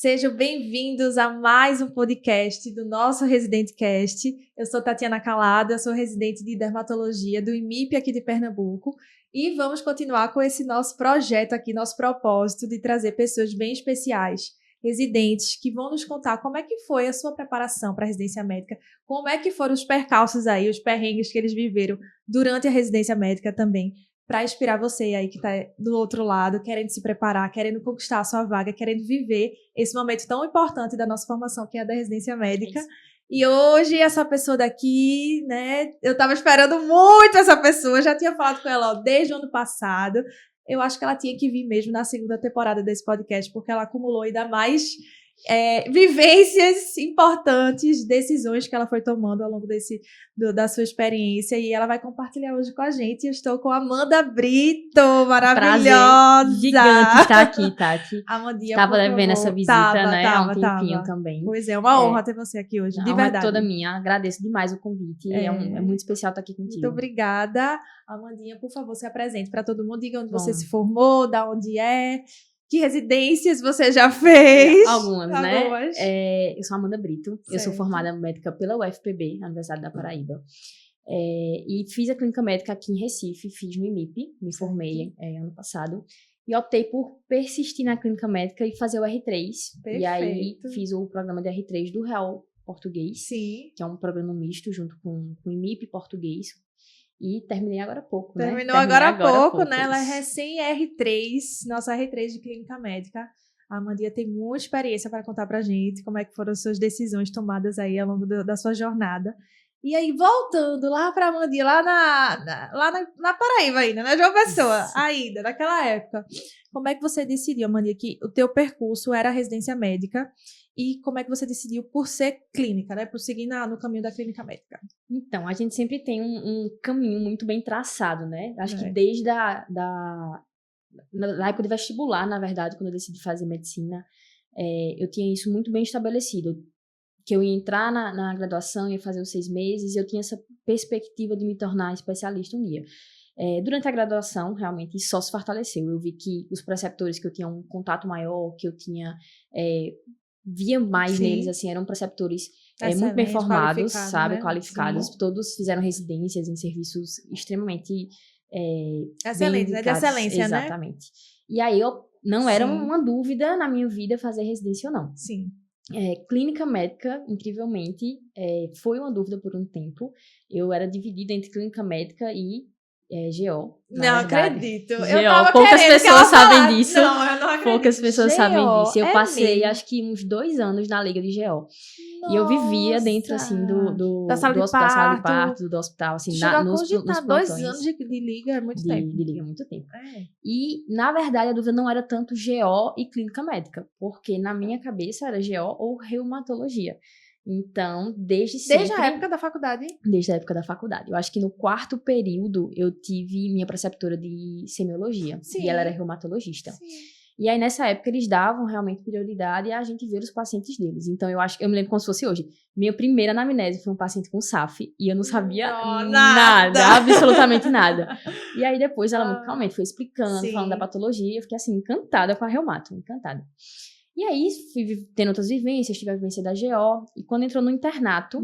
Sejam bem-vindos a mais um podcast do nosso Residente Cast. Eu sou Tatiana Calado, eu sou residente de dermatologia do IMIP aqui de Pernambuco e vamos continuar com esse nosso projeto aqui, nosso propósito de trazer pessoas bem especiais, residentes, que vão nos contar como é que foi a sua preparação para a residência médica, como é que foram os percalços aí, os perrengues que eles viveram durante a residência médica também, para inspirar você aí que está do outro lado, querendo se preparar, querendo conquistar a sua vaga, querendo viver esse momento tão importante da nossa formação, que é a da residência médica. Isso. E hoje, essa pessoa daqui, né, eu estava esperando muito essa pessoa, já tinha falado com ela desde o ano passado. Eu acho que ela tinha que vir mesmo na segunda temporada desse podcast, porque ela acumulou ainda mais vivências importantes, decisões que ela foi tomando ao longo da sua experiência, e ela vai compartilhar hoje com a gente. Eu estou com a Amanda Brito, maravilhosa! Prazer gigante estar aqui, Tati. Amandinha, estava devendo essa visita, né, há um tempinho também. Pois é, uma honra ter você aqui hoje, de verdade. A honra é toda minha, agradeço demais o convite, é muito especial estar aqui contigo. Muito obrigada. Amandinha, por favor, se apresente para todo mundo, diga onde você se formou, da onde é... Que residências você já fez? Algumas. Né? Eu sou Amanda Brito, certo. Eu sou formada médica pela UFPB, na Universidade da Paraíba. E fiz a clínica médica aqui em Recife, fiz no IMIP, me formei ano passado. E optei por persistir na clínica médica e fazer o R3. Perfeito. E aí fiz o programa de R3 do Real Português, sim, que é um programa misto junto com o IMIP Português. E terminei agora há pouco, né? Terminou agora há pouco, né? Ela é recém-R3, nossa R3 de clínica médica. A Amandinha tem muita experiência para contar pra gente como é que foram as suas decisões tomadas aí ao longo da sua jornada. E aí, voltando lá pra Amandinha, lá na Paraíba ainda, né? João Pessoa, ainda, naquela época. Como é que você decidiu, Amandinha, que o teu percurso era a residência médica? E como é que você decidiu por ser clínica, né? Por seguir no caminho da clínica médica? Então, a gente sempre tem um caminho muito bem traçado, né? Acho que desde na época de vestibular, na verdade, quando eu decidi fazer medicina, eu tinha isso muito bem estabelecido. Que eu ia entrar na graduação, ia fazer os 6 meses, e eu tinha essa perspectiva de me tornar especialista um dia. Durante a graduação, realmente, isso só se fortaleceu. Eu vi que os preceptores que eu tinha um contato maior, que eu tinha... via mais neles, assim, eram preceptores muito bem formados, sabe, qualificados. Sim. Todos fizeram residências em serviços extremamente excelentes, né? De excelência, exatamente. E aí, não era uma dúvida na minha vida fazer residência ou não. Sim. Clínica médica, incrivelmente, foi uma dúvida por um tempo. Eu era dividida entre clínica médica e GO. Não acredito. Poucas pessoas sabem disso. Não, eu não acredito. Poucas pessoas sabem disso. Eu passei, mesmo? acho que uns 2 anos na liga de GO. Nossa. E eu vivia dentro, assim, da sala de parto, do hospital, assim, nos plantões. 2 anos de liga é muito tempo. De liga é muito tempo. E, na verdade, a dúvida não era tanto GO e clínica médica, porque na minha cabeça era GO ou reumatologia. Então, desde a época da faculdade? Desde a época da faculdade. Eu acho que no 4º período eu tive minha preceptora de semiologia. Sim. E ela era reumatologista. Sim. E aí, nessa época, eles davam realmente prioridade a gente ver os pacientes deles. Então, eu me lembro como se fosse hoje. Minha primeira anamnese foi um paciente com SAF e eu não sabia nada, absolutamente nada. E aí, depois, ela muito calmamente foi explicando, falando da patologia. Eu fiquei, assim, encantada com a reumato, encantada. E aí, fui tendo outras vivências, tive a vivência da GO, e quando entrou no internato,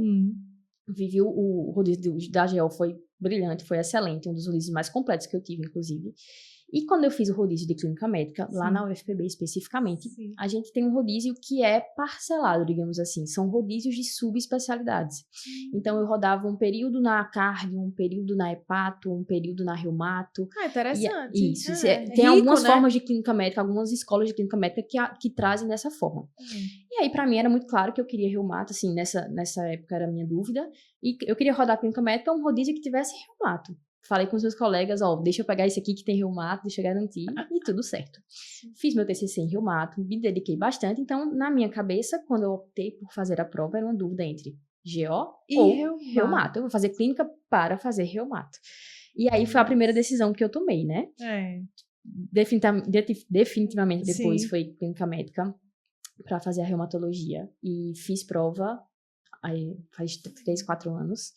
vivi o rodízio da GO, foi brilhante, foi excelente, um dos rodízios mais completos que eu tive, inclusive. E quando eu fiz o rodízio de clínica médica, lá na UFPB especificamente, a gente tem um rodízio que é parcelado, digamos assim, são rodízios de subespecialidades. Então, eu rodava um período na cardio, um período na hepato, um período na reumato. Interessante. Isso. Tem algumas formas de clínica médica, algumas escolas de clínica médica que trazem dessa forma. E aí, pra mim, era muito claro que eu queria reumato, assim, nessa época era a minha dúvida, e eu queria rodar clínica médica um rodízio que tivesse reumato. Falei com os meus colegas, deixa eu pegar esse aqui que tem reumato, deixa eu garantir, e tudo certo. Fiz meu TCC em reumato, me dediquei bastante, então, na minha cabeça, quando eu optei por fazer a prova, era uma dúvida entre GO ou reumato. Eu vou fazer clínica para fazer reumato. E aí, foi a primeira decisão que eu tomei, né? Definitivamente, depois foi clínica médica para fazer a reumatologia. E fiz prova aí faz 3, 4 anos.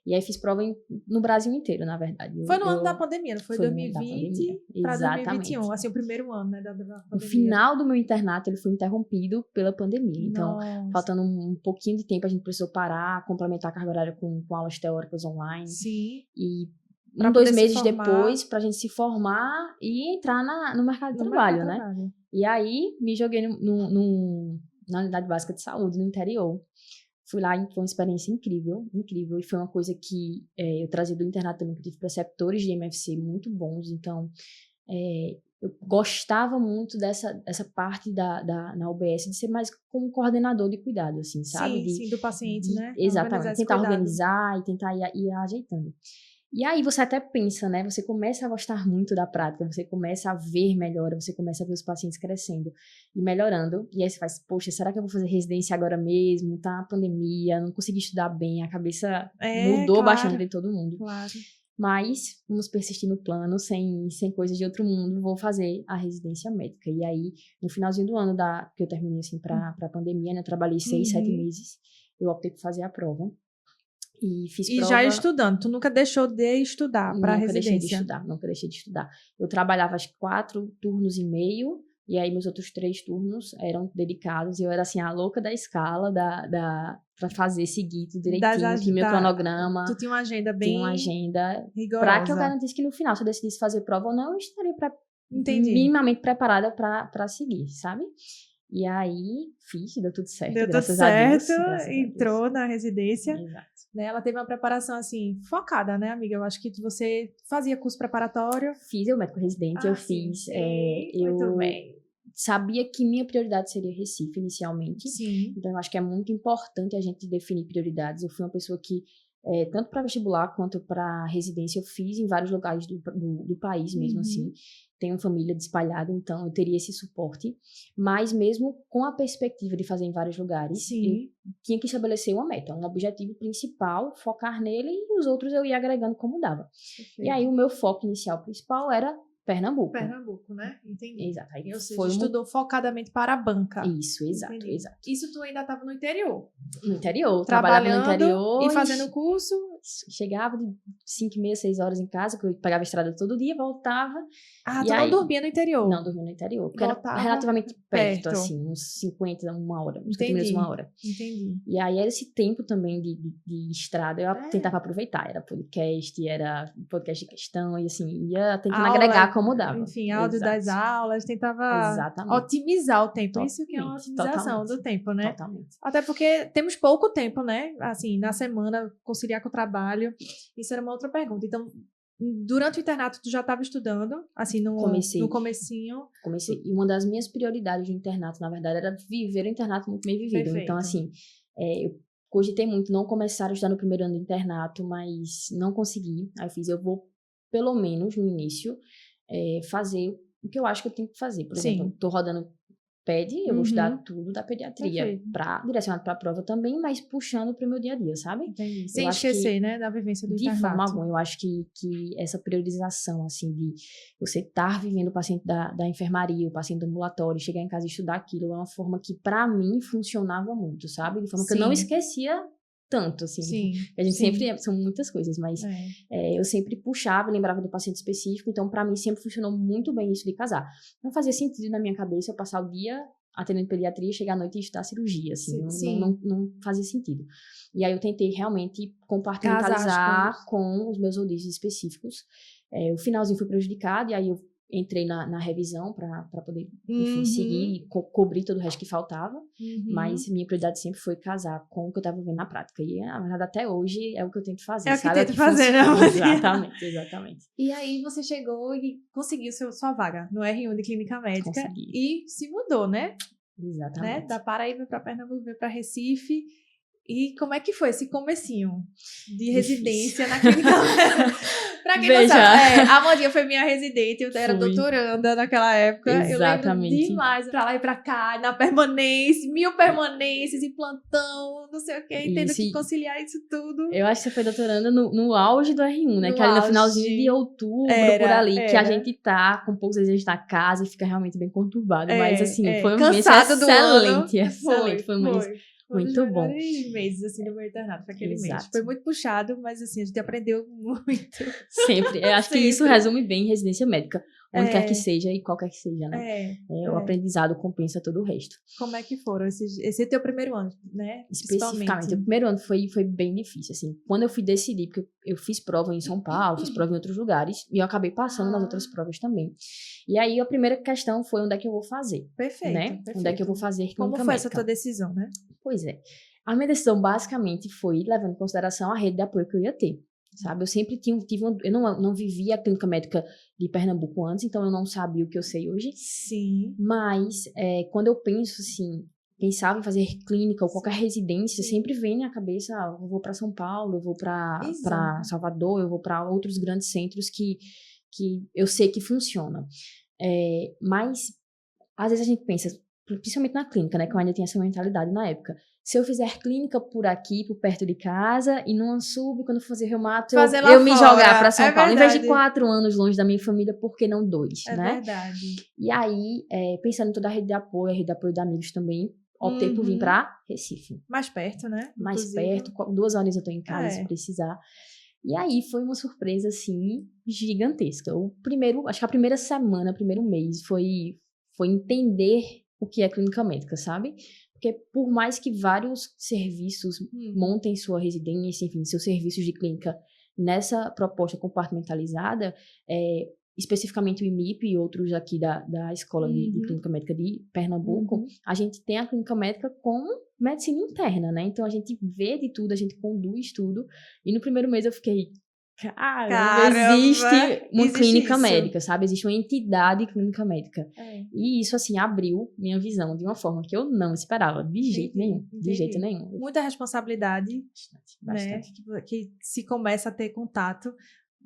E aí fiz prova no Brasil inteiro, na verdade. Foi no ano da pandemia, não foi? Foi 2020 para 2021, assim, o primeiro ano, né, da pandemia. O final do meu internato, ele foi interrompido pela pandemia. Então, faltando um pouquinho de tempo, a gente precisou parar, complementar a carga horária com aulas teóricas online. Sim. E 2 meses depois, pra gente se formar e entrar no mercado de trabalho, né? E aí, me joguei na unidade básica de saúde, no interior. Fui lá e foi uma experiência incrível, incrível. E foi uma coisa que eu trazia do internato também, que eu tive preceptores de MFC muito bons. Então, eu gostava muito dessa parte na UBS, de ser mais como coordenador de cuidado, assim, sabe? Sim, do paciente, né? Exatamente. Tentar organizar e tentar ir ajeitando. E aí você até pensa, né? Você começa a gostar muito da prática, você começa a ver melhora, você começa a ver os pacientes crescendo e melhorando. E aí você faz, poxa, será que eu vou fazer residência agora mesmo? Tá a pandemia, não consegui estudar bem, a cabeça mudou bastante de todo mundo. Claro. Mas vamos persistir no plano, sem coisas de outro mundo, vou fazer a residência médica. E aí, no finalzinho do ano que eu terminei, assim, pra pandemia, né? Eu trabalhei 6, 7 meses, eu optei por fazer a prova. E fiz prova... já estudando, tu nunca deixou de estudar para residência? Nunca deixei de estudar. Eu trabalhava acho que 4 turnos e meio, e aí meus outros 3 turnos eram dedicados, e eu era assim, a louca da escala, pra fazer, seguir tudo direitinho, tinha meu cronograma. Tu tinha uma agenda bem Tinha uma agenda rigorosa. Pra que eu garantisse que no final, se eu decidisse fazer prova ou não, eu estaria minimamente preparada pra seguir, sabe? E aí, deu tudo certo, graças a Deus. Entrou na residência. Exato. Né? Ela teve uma preparação, assim, focada, né, amiga? Eu acho que você fazia curso preparatório. Fiz, eu médico residente, eu fiz. Muito bem. Sabia que minha prioridade seria Recife, inicialmente. Sim. Então, eu acho que é muito importante a gente definir prioridades. Eu fui uma pessoa que, tanto para vestibular quanto para residência, eu fiz em vários lugares do país mesmo, assim. Tenho família espalhada, então eu teria esse suporte. Mas mesmo com a perspectiva de fazer em vários lugares, eu tinha que estabelecer uma meta, um objetivo principal, focar nele e os outros eu ia agregando como dava. Perfeito. E aí o meu foco inicial principal era Pernambuco. Pernambuco, né? Entendi. Exato. Aí você estudou focadamente para a banca. Isso, exato. Isso tu ainda estava no interior? No interior, trabalhava no interior. E fazendo curso? Chegava de 5h30, 6 horas em casa, que eu pegava a estrada todo dia, voltava. Ah, tu não dormia no interior? Não, dormia no interior. Porque era relativamente perto, assim, uns 50, uma hora. Uns 50 minutos, 1 hora. Entendi. E aí, era esse tempo também de estrada, eu tentava aproveitar. Era podcast de questão, e assim, ia tentando agregar como dava. Enfim, áudio das aulas, tentava otimizar o tempo. Isso que é uma otimização do tempo, né? Totalmente. Até porque temos pouco tempo, né? Assim, na semana, conciliar com o trabalho. Isso era uma outra pergunta. Então, durante o internato, tu já estava estudando, assim, no comecinho? Comecei. E uma das minhas prioridades do internato, na verdade, era viver o internato muito bem vivido. Perfeito. Então, assim, eu cogitei muito não começar a estudar no primeiro ano do internato, mas não consegui. Aí eu vou, pelo menos no início, fazer o que eu acho que eu tenho que fazer. Por exemplo, tô rodando PED, eu vou estudar tudo da pediatria, direcionado para a prova também, mas puxando para o meu dia a dia, sabe? Entendi. Sem esquecer, né, da vivência do internato. De forma alguma, eu acho que essa priorização, assim, de você estar vivendo o paciente da enfermaria, o paciente do ambulatório, chegar em casa e estudar aquilo, é uma forma que, para mim, funcionava muito, sabe? De forma que eu não esquecia tanto, assim. A gente sempre... São muitas coisas, mas eu sempre puxava e lembrava do paciente específico, então, para mim, sempre funcionou muito bem isso de casar. Não fazia sentido na minha cabeça eu passar o dia atendendo pediatria, chegar à noite e estudar cirurgia, assim. Não fazia sentido. E aí, eu tentei realmente compartimentalizar com os meus rodízios específicos. O finalzinho foi prejudicado, e aí eu entrei na revisão para poder, enfim, seguir e cobrir todo o resto que faltava, mas minha prioridade sempre foi casar com o que eu estava vendo na prática, e na verdade até hoje é o que eu tento fazer, sabe? É o que tento fazer, né? Exatamente. E aí você chegou e conseguiu sua vaga no R1 de Clínica Médica. Consegui. E se mudou, né? Exatamente. Né? Da Paraíba para Pernambuco, veio para Recife. E como é que foi esse comecinho de residência na Clínica Médica? Pra quem não sabe, a Amandinha foi minha residente, eu era doutoranda naquela época. Exatamente. Eu lembro demais, pra lá e pra cá, na permanência, 1000 permanências em plantão, não sei o quê, e tendo que conciliar isso tudo. Eu acho que você foi doutoranda no auge do R1, né? Que ali no finalzinho de outubro, por ali, que a gente tá com poucos desejos na casa e fica realmente bem conturbado. Mas assim, foi um mês excelente. Foi um mês Foi Muito um dos bom. melhores meses, assim, do meu internato, foi aquele mês. Exato. Foi muito puxado, mas, assim, a gente aprendeu muito. Sempre. Eu acho que isso Sempre. resume bem residência médica. Onde quer que seja e qualquer que seja, né? O aprendizado compensa todo o resto. Como é que foram esse teu primeiro ano, né? Especificamente, o primeiro ano foi bem difícil, assim. Quando eu fui decidir, porque eu fiz prova em São Paulo, fiz prova em outros lugares, e eu acabei passando nas outras provas também. E aí, a primeira questão foi onde é que eu vou fazer. Perfeito, né? perfeito. Onde é que eu vou fazer clínica médica. Como foi essa tua decisão, né? Pois é. A minha decisão, basicamente, foi levando em consideração a rede de apoio que eu ia ter. Sabe? Eu sempre eu não vivia a clínica médica de Pernambuco antes, então eu não sabia o que eu sei hoje. Sim. Mas, quando eu penso, assim, pensava em fazer clínica ou qualquer residência, sempre vem na cabeça, eu vou para São Paulo, eu vou para Salvador, eu vou para outros grandes centros que eu sei que funciona. Mas, às vezes a gente pensa, principalmente na clínica, né, que eu ainda tinha essa mentalidade na época. Se eu fizer clínica por aqui, por perto de casa, e numa sub, quando eu fazer reumato, eu me jogar para São Paulo. Verdade. Em vez de 4 anos longe da minha família, por que não 2, né? É verdade. E aí, pensando em toda a rede de apoio de amigos também, optei por vir para Recife. Mais perto, né? Mais perto, 2 horas eu tô em casa se precisar. E aí, foi uma surpresa, assim, gigantesca. Acho que a primeira semana, primeiro mês, foi entender o que é clínica médica, sabe? Porque por mais que vários serviços montem sua residência, enfim, seus serviços de clínica nessa proposta compartimentalizada, especificamente o IMIP e outros aqui da Escola de Clínica Médica de Pernambuco, a gente tem a clínica médica com medicina interna, né? Então, a gente vê de tudo, a gente conduz tudo. E no primeiro mês eu fiquei... Caramba, existe uma clínica médica, sabe? Existe uma entidade clínica médica. E isso, assim, abriu minha visão de uma forma que eu não esperava, de jeito nenhum. De jeito nenhum. Muita responsabilidade, bastante. Né? Que se começa a ter contato,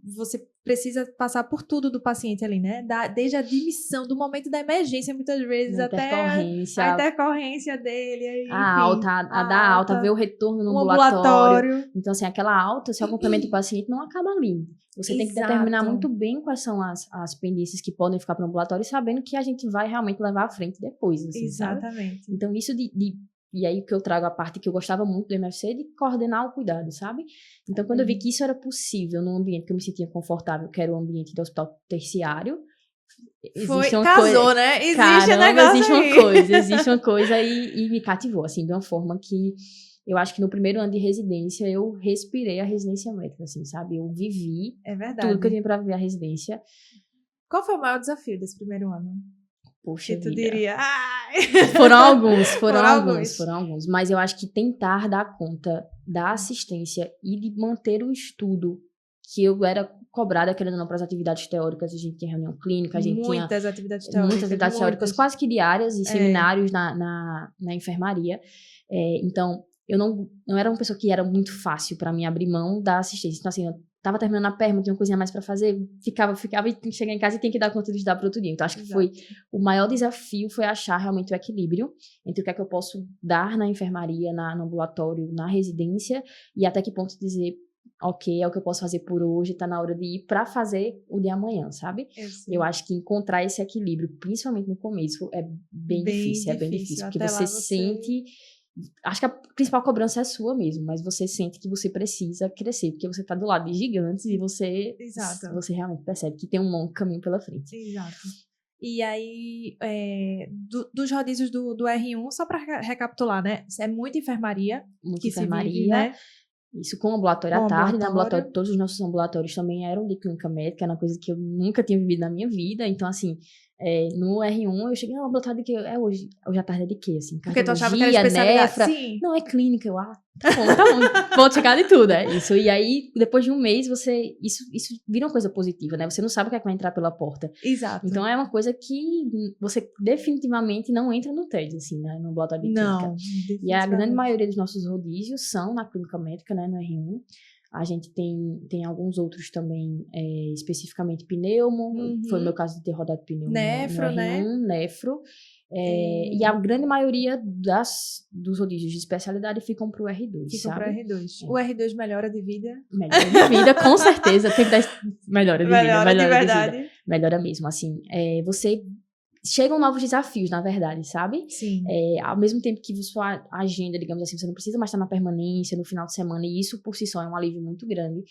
você precisa passar por tudo do paciente ali, né? Desde a admissão, do momento da emergência, muitas vezes, até a intercorrência dele. Aí, enfim, a alta, ver o retorno no ambulatório. Então, assim, aquela alta, se acompanhamento do paciente, não acaba ali. Você tem que determinar muito bem quais são as pendências que podem ficar para o ambulatório, sabendo que a gente vai realmente levar à frente depois. Assim, exatamente. Sabe? Então, isso e aí que eu trago a parte que eu gostava muito do MFC, de coordenar o cuidado, sabe? Então, quando eu vi que isso era possível num ambiente que eu me sentia confortável, que era o ambiente do hospital terciário, né? Existe uma coisa e me cativou, assim, de uma forma que eu acho que no primeiro ano de residência eu respirei a residência médica, assim, sabe? Eu vivi tudo que eu tinha pra viver a residência. Qual foi o maior desafio desse primeiro ano? Poxa, tu diria, Foram alguns. Mas eu acho que tentar dar conta da assistência e de manter o estudo, que eu era cobrada, querendo ou não, para as atividades teóricas. A gente tinha reunião clínica, a gente tinha muitas atividades teóricas, quase que diárias, e seminários na enfermaria. Então, eu não era uma pessoa que era muito fácil para mim abrir mão da assistência. Então, assim, eu tava terminando a perma, tinha uma coisinha mais pra fazer, ficava e tinha que chegar em casa e tinha que dar conta de estudar pro outro dia. Então, acho que o maior desafio foi achar realmente o equilíbrio entre o que é que eu posso dar na enfermaria, no ambulatório, na residência, e até que ponto dizer, ok, é o que eu posso fazer por hoje, tá na hora de ir pra fazer o de amanhã, sabe? Eu acho que encontrar esse equilíbrio, principalmente no começo, é bem difícil, porque você sente... Acho que a principal cobrança é sua mesmo, mas você sente que você precisa crescer, porque você tá do lado de gigantes e você realmente percebe que tem um longo caminho pela frente. Exato. E aí, dos rodízios do R1, só para recapitular, né? É muita enfermaria. Muita enfermaria. Vive, né? Isso com ambulatório à tarde, né? Ambulatório, todos os nossos ambulatórios também eram de clínica médica, era uma coisa que eu nunca tinha vivido na minha vida. Então, assim, no R1 eu cheguei no ambulatório de que hoje à tarde é de quê? Assim, porque tu achava que era especialidade? Nefra. Sim. Não, é clínica. Tá bom. Vou chegar de tudo, isso. E aí, depois de um mês, isso vira uma coisa positiva, né? Você não sabe o que é que vai entrar pela porta. Exato. Então, é uma coisa que você definitivamente não entra no TED, assim, né? No ambulatório de clínica. Não, e a grande maioria dos nossos rodízios são na clínica médica, né? No R1. A gente tem alguns outros também, especificamente pneumo. Foi o meu caso de ter rodado pneumo nefro, no R1, né? Nefro. E a grande maioria dos rodízios de especialidade ficam pro R2, Ficam pro R2. O R2 melhora de vida? Melhora de vida, com certeza. Melhora de vida. Melhora de verdade. Melhora mesmo, assim. Você chegam novos desafios, na verdade, sabe? Sim. Ao mesmo tempo que sua agenda, digamos assim, você não precisa mais estar na permanência, no final de semana, e isso por si só é um alívio muito grande.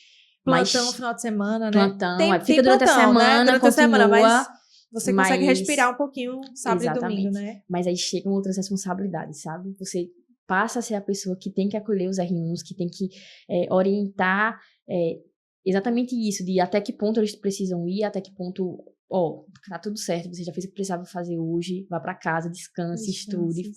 Plantão no final de semana, né? Plantão, fica tem durante plantão, a semana, né? Durante continua, a semana, mas você consegue respirar um pouquinho sábado exatamente. e domingo, né? Mas aí chegam outras responsabilidades, sabe? Você passa a ser a pessoa que tem que acolher os R1s, que tem que orientar exatamente isso, de até que ponto eles precisam ir, até que ponto, tá tudo certo, você já fez o que precisava fazer hoje, vá pra casa, descanse, estude,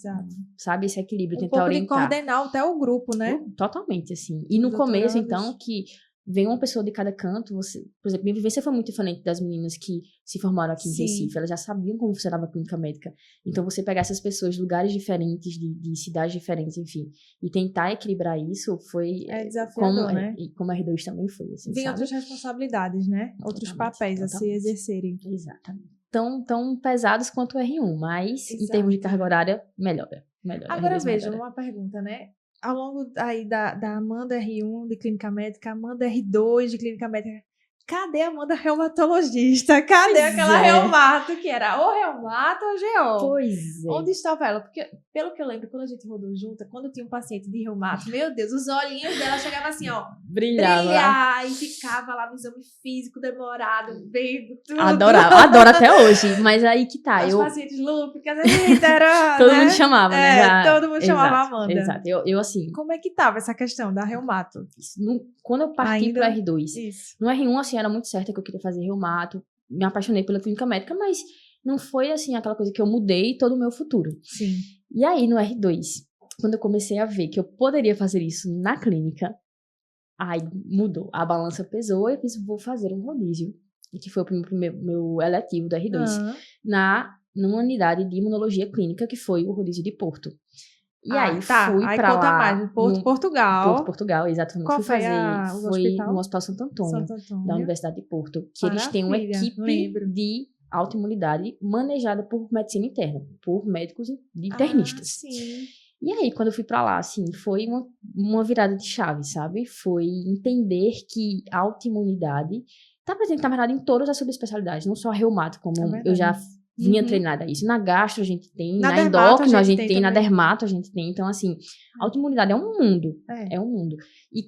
sabe? Esse equilíbrio, tentar orientar. Um pouco de coordenar até o grupo, né? Totalmente, assim. E no começo, então, que vem uma pessoa de cada canto, você, por exemplo, minha vivência foi muito diferente das meninas que se formaram aqui em Recife, elas já sabiam como funcionava a clínica médica. Então, você pegar essas pessoas de lugares diferentes, de cidades diferentes, enfim, e tentar equilibrar isso foi... desafiador, né? E como a R2 também foi, assim, vem outras responsabilidades, né? Outros papéis a se exercerem. Exatamente. Tão pesados quanto o R1, mas em termos de carga horária, melhora. Agora veja, uma pergunta, né? Ao longo aí da Amanda R1 de clínica médica, Amanda R2 de clínica médica, cadê a Amanda reumatologista? Cadê aquela reumato que era ou reumato ou GO? Pois é. Onde estava ela? Porque, pelo que eu lembro, quando a gente rodou junto, quando tinha um paciente de reumato, meu Deus, os olhinhos dela chegavam assim, ó, brilhar, e ficava lá no exame físico demorado, vendo tudo. Adoro até hoje, mas aí que tá. Os pacientes lúpicas, era, todo mundo chamava, né? Todo mundo chamava a Amanda. Exato, eu assim... Como é que tava essa questão da reumato? Quando eu parti pro R2, no R1, assim, era muito certo que eu queria fazer reumato, me apaixonei pela clínica médica, mas não foi, assim, aquela coisa que eu mudei todo o meu futuro. Sim. E aí, no R2, quando eu comecei a ver que eu poderia fazer isso na clínica, aí mudou. A balança pesou e eu disse, vou fazer um rodízio. E que foi o meu eletivo do R2, numa unidade de imunologia clínica, que foi o rodízio de Porto. E aí fui pra lá. Mais, Portugal. Portugal, exatamente. Qual foi no Hospital Santo Antônio, da Universidade de Porto, que eles têm uma equipe de autoimunidade manejada por medicina interna, por médicos internistas. Sim. E aí, quando eu fui pra lá, assim, foi uma virada de chave, sabe? Foi entender que a autoimunidade tá presente, na verdade, em todas as subespecialidades, não só a reumato, como eu já vinha treinada a isso. Na gastro a gente tem, na endócrino a gente tem, na dermato a gente tem. Então, assim, a autoimunidade é um mundo. É um mundo. E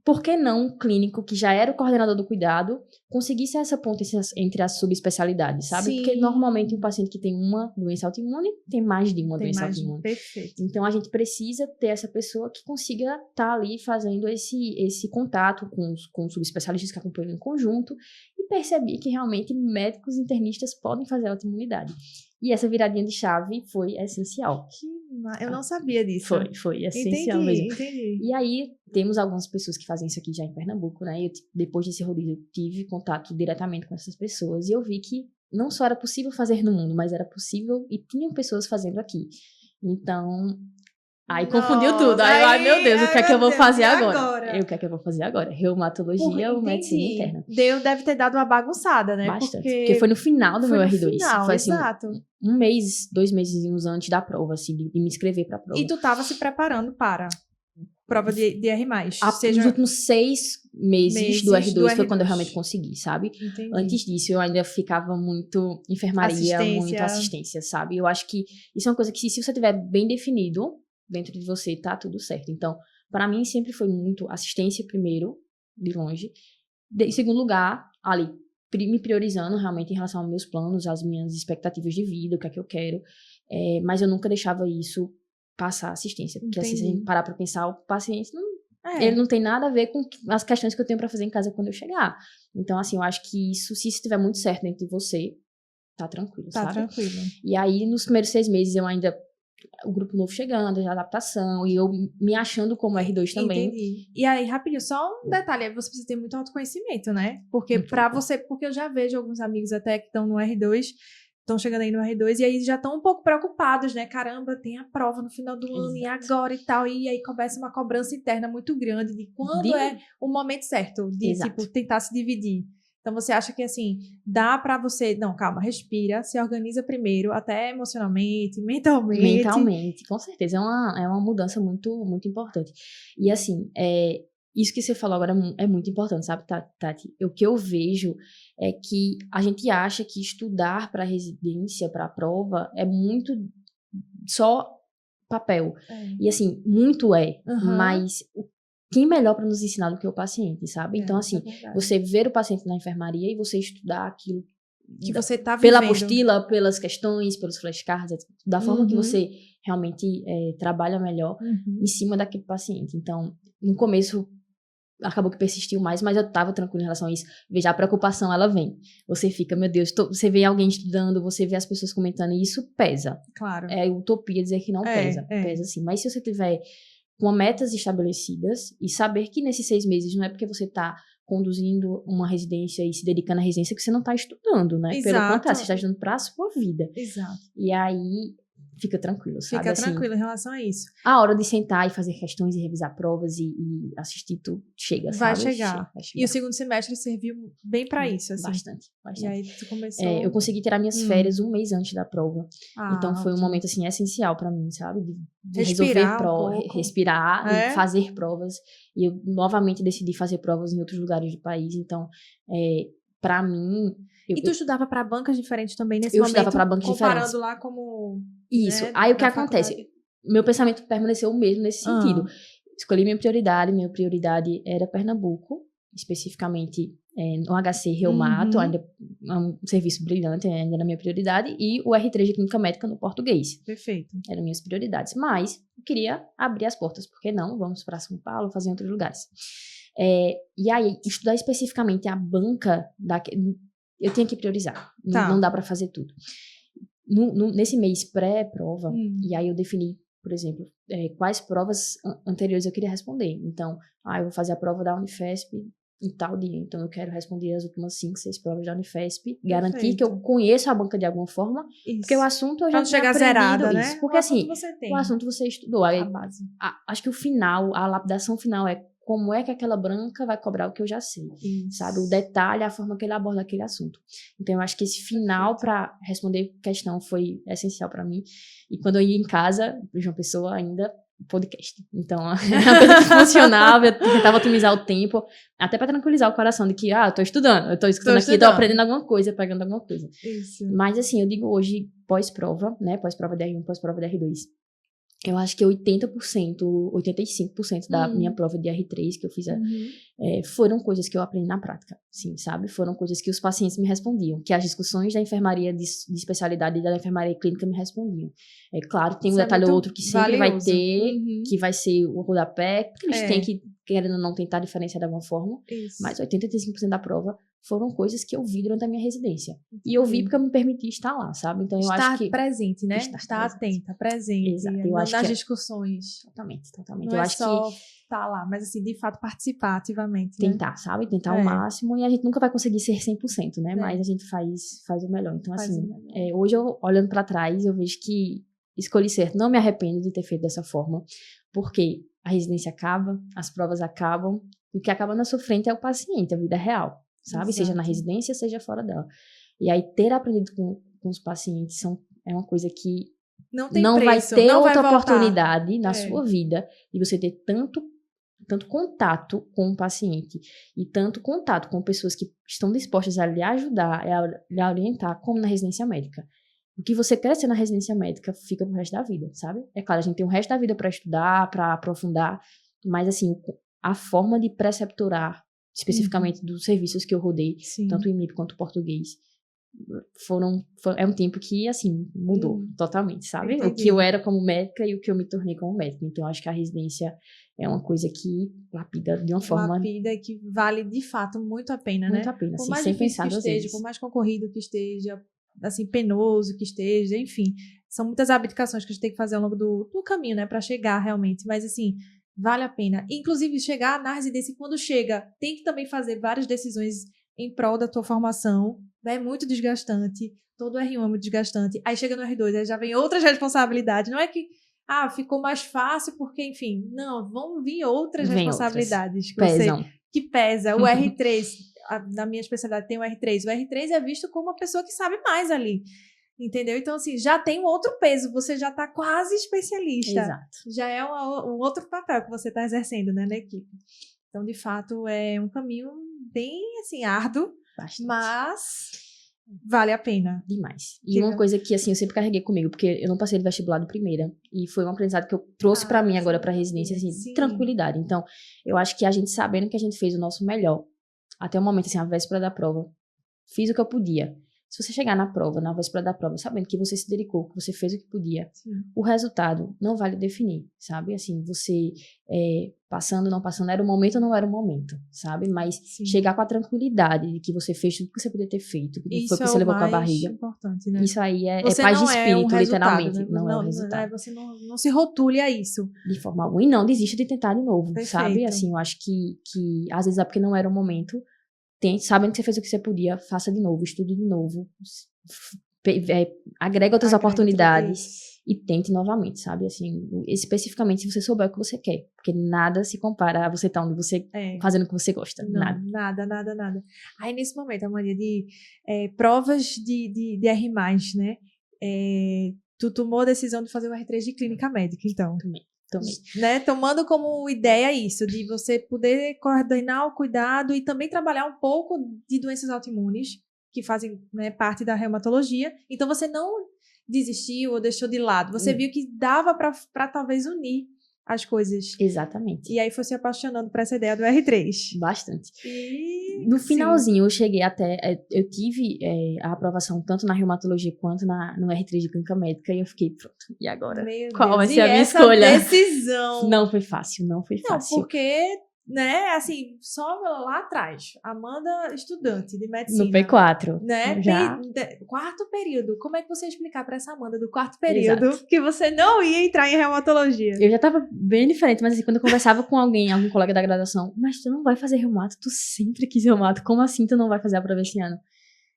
por que não um clínico que já era o coordenador do cuidado conseguisse essa ponte entre as subespecialidades, sabe? Porque normalmente um paciente que tem uma doença autoimune tem mais de uma doença autoimune. Perfeito. Então a gente precisa ter essa pessoa que consiga estar ali fazendo esse contato com os subespecialistas que acompanham em conjunto e perceber que realmente médicos internistas podem fazer autoimunidade. E essa viradinha de chave foi essencial. Eu não sabia disso. Foi essencial mesmo. Entendi. E aí, temos algumas pessoas que fazem isso aqui já em Pernambuco, né? Depois desse rodízio, eu tive contato diretamente com essas pessoas e eu vi que não só era possível fazer no mundo, mas era possível e tinham pessoas fazendo aqui. Então, aí confundiu tudo. Aí, meu Deus, o que é que eu vou fazer agora? O que é que eu vou fazer agora? Reumatologia ou medicina interna? Deus deve ter dado uma bagunçada, né? Bastante. Porque foi no final do meu R2. Foi assim, exato. 1 mês, 2 meses antes da prova, assim, de me inscrever pra prova. E tu tava se preparando para prova de R+. Os últimos 6 meses do R2 foi quando eu realmente consegui, sabe? Entendi. Antes disso, eu ainda ficava muito enfermaria, muito assistência, sabe? Eu acho que isso é uma coisa que, se você tiver bem definido dentro de você, tá tudo certo. Então, para mim, sempre foi muito assistência primeiro, de longe. Em segundo lugar, ali, me priorizando realmente em relação aos meus planos, às minhas expectativas de vida, o que é que eu quero. Mas eu nunca deixava isso passar assistência. Porque assim, se a gente parar pra pensar, o paciente ele não tem nada a ver com as questões que eu tenho pra fazer em casa quando eu chegar. Então, assim, eu acho que isso, se estiver muito certo dentro de você, tá tranquilo, sabe? Tá tranquilo. E aí, nos primeiros 6 meses, eu ainda... O grupo novo chegando, a adaptação, e eu me achando como R2 também. Entendi. E aí, rapidinho, só um detalhe, você precisa ter muito autoconhecimento, né? Porque porque eu já vejo alguns amigos até que estão no R2, estão chegando aí no R2, e aí já estão um pouco preocupados, né? Caramba, tem a prova no final do ano, e agora e tal, e aí começa uma cobrança interna muito grande de quando é o momento certo de, tipo, tentar se dividir. Então, você acha que, assim, dá pra você... Não, calma, respira, se organiza primeiro, até emocionalmente, mentalmente. Mentalmente, com certeza. É uma mudança muito, muito importante. E, assim, isso que você falou agora é muito importante, sabe, Tati? O que eu vejo é que a gente acha que estudar para residência, para a prova, é muito só papel. E assim, muito mas quem melhor para nos ensinar do que o paciente, sabe? Então, assim, você ver o paciente na enfermaria e você estudar aquilo que você tá vivendo. Pela apostila, pelas questões, pelos flashcards, da forma que você realmente trabalha melhor em cima daquele paciente. Então, no começo, acabou que persistiu mais, mas eu estava tranquila em relação a isso. Veja, a preocupação, ela vem. Você fica, meu Deus, você vê alguém estudando, você vê as pessoas comentando, e isso pesa. Claro. É utopia dizer que não pesa. Pesa sim. Mas se você tiver com metas estabelecidas e saber que nesses 6 meses não é porque você está conduzindo uma residência e se dedicando à residência que você não está estudando, né? Exato. Pelo contrário, você está estudando para a sua vida. Exato. E aí, fica tranquilo, sabe? Fica tranquilo em relação a isso. A hora de sentar e fazer questões e revisar provas e assistir tudo, chega, vai sabe? Chegar. E o segundo semestre serviu bem para isso, assim. Bastante. E aí tu começou... eu consegui tirar minhas férias 1 mês antes da prova. Então foi um momento, assim, essencial para mim, sabe? De resolver provas, respirar e fazer provas. E eu novamente decidi fazer provas em outros lugares do país. Então, para mim... E tu estudava para bancas diferentes também nesse momento? Eu estudava para bancas diferentes. Comparando lá como... Isso. Né, aí o que acontece? Meu pensamento permaneceu o mesmo nesse sentido. Escolhi minha prioridade era Pernambuco, especificamente no HC Reumato, ainda é um serviço brilhante, ainda na minha prioridade, e o R3 de Clínica Médica no Português. Perfeito. Eram minhas prioridades. Mas eu queria abrir as portas, por que não? Vamos para São Paulo, fazer em outros lugares. E aí, estudar especificamente a banca, eu tinha que priorizar. Não dá para fazer tudo. Nesse mês pré-prova, e aí eu defini, por exemplo, quais provas anteriores eu queria responder. Então, eu vou fazer a prova da Unifesp em tal dia. Então, eu quero responder as últimas 5, 6 provas da Unifesp, garantir que eu conheço a banca de alguma forma, porque o assunto eu já tinha aprendido zerada, isso. Né? Porque assim, o assunto você estudou. Aí, a base. Acho que o final, a lapidação final é como é que aquela branca vai cobrar o que eu já sei, sabe? O detalhe, a forma que ele aborda aquele assunto. Então, eu acho que esse final para responder questão foi essencial para mim. E quando eu ia em casa, João Pessoa ainda, podcast. Então, era uma coisa que funcionava, eu tentava otimizar o tempo, até para tranquilizar o coração de que, eu tô estudando, eu tô escutando aqui, tô aprendendo alguma coisa, pegando alguma coisa. Isso. Mas, assim, eu digo hoje, pós-prova, né? Pós-prova de R1, pós-prova de R2. Eu acho que 80%, 85% da minha prova de R3 que eu fiz foram coisas que eu aprendi na prática, sim, sabe? Foram coisas que os pacientes me respondiam, que as discussões da enfermaria de especialidade e da enfermaria clínica me respondiam. Claro, tem um detalhe ou outro que sempre vai ter, que vai ser o rodapé, porque eles têm que, querendo ou não, tentar diferenciar de alguma forma, mas 85% da prova foram coisas que eu vi durante a minha residência. E eu vi porque eu me permiti estar lá, sabe? Então, eu acho que... Estar presente, né? Estar atenta, presente. Exato. Eu acho nas que discussões. Totalmente. Não eu é acho só que estar lá, mas assim, de fato, participar ativamente. Tentar, sabe? Tentar o máximo. E a gente nunca vai conseguir ser 100%, né? Mas a gente faz o melhor. Então, assim, hoje, olhando pra trás, eu vejo que escolhi certo. Não me arrependo de ter feito dessa forma, porque a residência acaba, as provas acabam, e o que acaba na sua frente é o paciente, a vida real. Sabe? Exato. Seja na residência, seja fora dela. E aí, ter aprendido com os pacientes é uma coisa que não vai ter outra oportunidade na sua vida de você ter tanto contato com o paciente e tanto contato com pessoas que estão dispostas a lhe ajudar, a lhe orientar, como na residência médica. O que você crescer na residência médica fica pro resto da vida, sabe? É claro, a gente tem o resto da vida para estudar, para aprofundar, mas assim, a forma de preceptorar especificamente dos serviços que eu rodei, tanto o IMIP quanto o português, é um tempo que, assim, mudou totalmente, sabe? Entendi. O que eu era como médica e o que eu me tornei como médica. Então, eu acho que a residência é uma coisa que lapida de uma forma... Lapida que vale, de fato, muito a pena, muito a pena, por assim, mais sem difícil pensar que esteja, vezes. por mais concorrido que esteja, assim, penoso que esteja, enfim. São muitas abdicações que a gente tem que fazer ao longo do caminho, né? Para chegar, realmente. Mas, assim... Vale a pena. Inclusive, chegar na residência, quando chega, tem que também fazer várias decisões em prol da tua formação. É muito desgastante. Todo R1 é muito desgastante. Aí chega no R2, aí já vem outras responsabilidades. Não é que, ficou mais fácil porque, enfim. Não, vão vir outras responsabilidades. Pesam. Que pesa. O R3, na minha especialidade tem o R3. O R3 é visto como uma pessoa que sabe mais ali. Entendeu? Então, assim, já tem um outro peso, você já está quase especialista. Exato. Já é um outro papel que você está exercendo, né, na equipe. Então, de fato, é um caminho bem, assim, árduo, Bastante. mas vale a pena. Demais. E uma coisa que, assim, eu sempre carreguei comigo, porque eu não passei de vestibular de primeira, e foi um aprendizado que eu trouxe pra mim agora pra residência, assim, sim. tranquilidade. Então, eu acho que a gente sabendo que a gente fez o nosso melhor, até o momento, assim, a véspera da prova, fiz o que eu podia. Se você chegar na prova, na véspera da prova, sabendo que você se dedicou, que você fez o que podia, o resultado não vale definir, sabe? Assim, você passando, não passando, era o momento ou não era o momento, sabe? Mas chegar com a tranquilidade de que você fez tudo que você podia ter feito, que não foi o que você levou com a barriga. Importante, né? Isso aí é paz de espírito, literalmente. Né? Não é o resultado. Você não se rotule a isso. De forma alguma. E não desista de tentar de novo, Perfeito. sabe? Assim, eu acho que às vezes é porque não era o momento. Sabendo que você fez o que você podia, faça de novo, estude de novo, agrega outras oportunidades e tente novamente, sabe? Assim, especificamente se você souber o que você quer, porque nada se compara a você estar onde você fazendo o que você gosta. Não, nada. Aí, nesse momento, a Maria, de provas de R+, né? Tu tomou a decisão de fazer o R3 de clínica médica, então. Também. Né? Tomando como ideia isso, de você poder coordenar o cuidado e também trabalhar um pouco de doenças autoimunes, que fazem, né, parte da reumatologia. Então, você não desistiu ou deixou de lado. Você viu que dava para talvez unir as coisas. Exatamente. E aí foi se apaixonando por essa ideia do R3. Bastante. E no finalzinho, eu cheguei até... Eu tive a aprovação tanto na reumatologia quanto no R3 de clínica médica. E eu fiquei, pronto, e agora? Qual vai ser a minha escolha? Decisão? Não foi fácil. Não, porque... né, assim, só lá atrás, Amanda, estudante de medicina. No P4. Né, já. Quarto período. Como é que você ia explicar pra essa Amanda do quarto período que você não ia entrar em reumatologia? Eu já tava bem diferente, mas assim, quando eu conversava com algum colega da graduação, mas tu não vai fazer reumato? Tu sempre quis reumato, como assim tu não vai fazer a prova esse ano?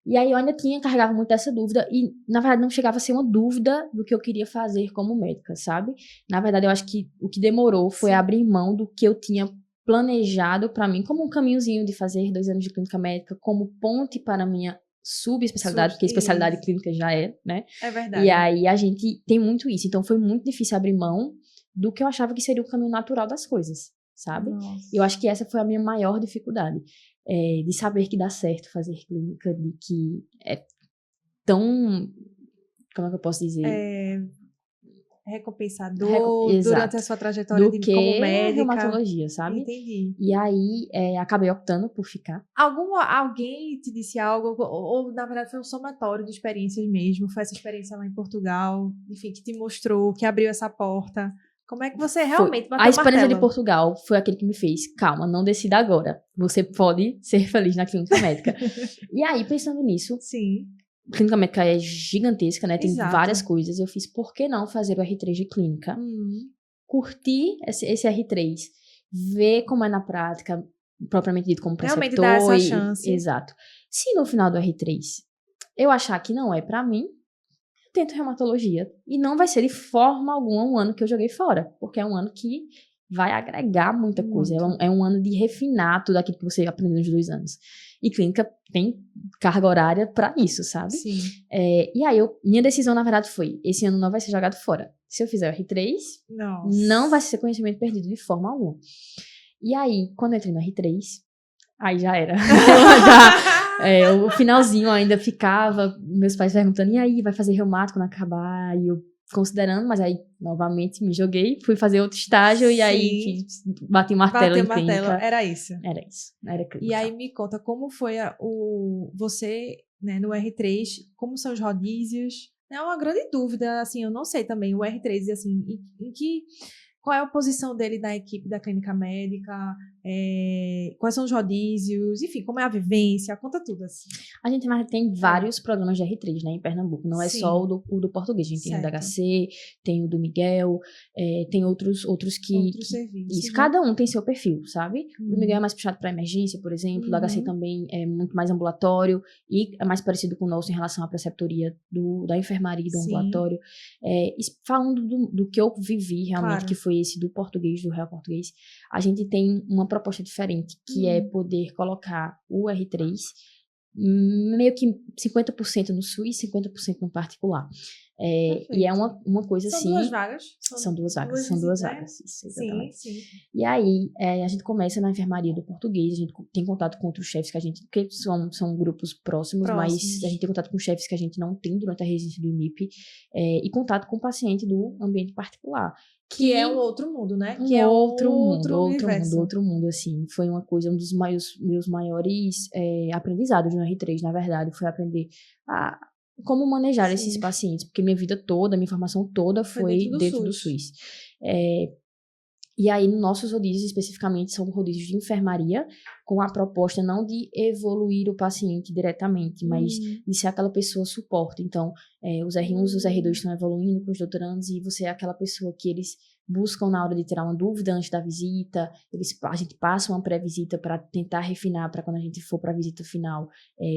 E aí eu ainda carregava muito essa dúvida e, na verdade, não chegava a ser uma dúvida do que eu queria fazer como médica, sabe? Na verdade, eu acho que o que demorou foi abrir mão do que eu tinha planejado para mim como um caminhozinho de fazer 2 anos de clínica médica como ponte para a minha subespecialidade, porque a especialidade clínica já né? É verdade. E aí a gente tem muito isso. Então foi muito difícil abrir mão do que eu achava que seria o caminho natural das coisas, sabe? Nossa. Eu acho que essa foi a minha maior dificuldade. De saber que dá certo fazer clínica, de que é tão... Como é que eu posso dizer? Recompensador durante a sua trajetória como médica. Do que reumatologia, sabe? Entendi. E aí, acabei optando por ficar. Alguém te disse algo, ou na verdade foi um somatório de experiências mesmo, foi essa experiência lá em Portugal, enfim, que te mostrou, que abriu essa porta. Como é que você realmente bateu o martelo? A experiência de Portugal foi aquele que me fez, calma, não decida agora. Você pode ser feliz na clínica médica. E aí, pensando nisso... Sim. Clínica médica é gigantesca, né? Tem Exato. várias coisas. Eu fiz, por que não fazer o R3 de clínica? Curtir esse R3. Ver como é na prática, propriamente dito como preceptor. Realmente dar essa chance. Exato. Se no final do R3 eu achar que não é pra mim, eu tento reumatologia. E não vai ser de forma alguma um ano que eu joguei fora. Porque é um ano que vai agregar muita coisa. É um ano de refinar tudo aquilo que você aprendeu nos 2 anos. E clínica tem carga horária pra isso, sabe? Sim. E aí, minha decisão, na verdade, foi, esse ano não vai ser jogado fora. Se eu fizer o R3, não vai ser conhecimento perdido de forma alguma. E aí, quando eu entrei no R3, aí já era. O finalzinho ainda ficava, meus pais perguntando, e aí, vai fazer reumato quando acabar? E eu considerando, mas aí, novamente, me joguei, fui fazer outro estágio. Sim. E aí, bati o martelo em clínica. Era isso. Era clínica. E aí, me conta, como foi você, né, no R3, como são os rodízios? É uma grande dúvida, assim, eu não sei também, o R3, assim, qual é a posição dele na equipe da clínica médica, quais são os rodízios, enfim, como é a vivência, conta tudo, assim. A gente tem vários programas de R3, né, em Pernambuco, não é só o do português, a gente tem o da HC, tem o do Miguel, tem outros que... Outros serviços. Isso, né? Cada um tem seu perfil, sabe? O Miguel é mais puxado para emergência, por exemplo, o do HC também é muito mais ambulatório e é mais parecido com o nosso em relação à preceptoria da enfermaria e do ambulatório. Falando do que eu vivi realmente, que foi esse do português, do real português, a gente tem uma proposta diferente, que é poder colocar o R3 meio que 50% no SUS e 50% no particular. E é uma coisa São assim... duas vagas? São duas vagas, isso, exatamente. Sim. E aí, a gente começa na enfermaria do português, a gente tem contato com outros chefes que a gente... Porque são grupos próximos, mas a gente tem contato com chefes que a gente não tem durante a residência do IMIP, e contato com o paciente do ambiente particular. Que é um outro mundo, né? Que é outro mundo, assim. Foi um dos meus maiores aprendizados no R3, na verdade, foi aprender como manejar esses pacientes, porque minha vida toda, minha formação toda foi dentro do SUS. E aí, nossos rodízios, especificamente, são rodízios de enfermaria, com a proposta não de evoluir o paciente diretamente, mas de ser aquela pessoa suporte. Então, os R1s e os R2 estão evoluindo com os doutorandos, e você é aquela pessoa que eles buscam na hora de tirar uma dúvida antes da visita, a gente passa uma pré-visita para tentar refinar, para quando a gente for para a visita final,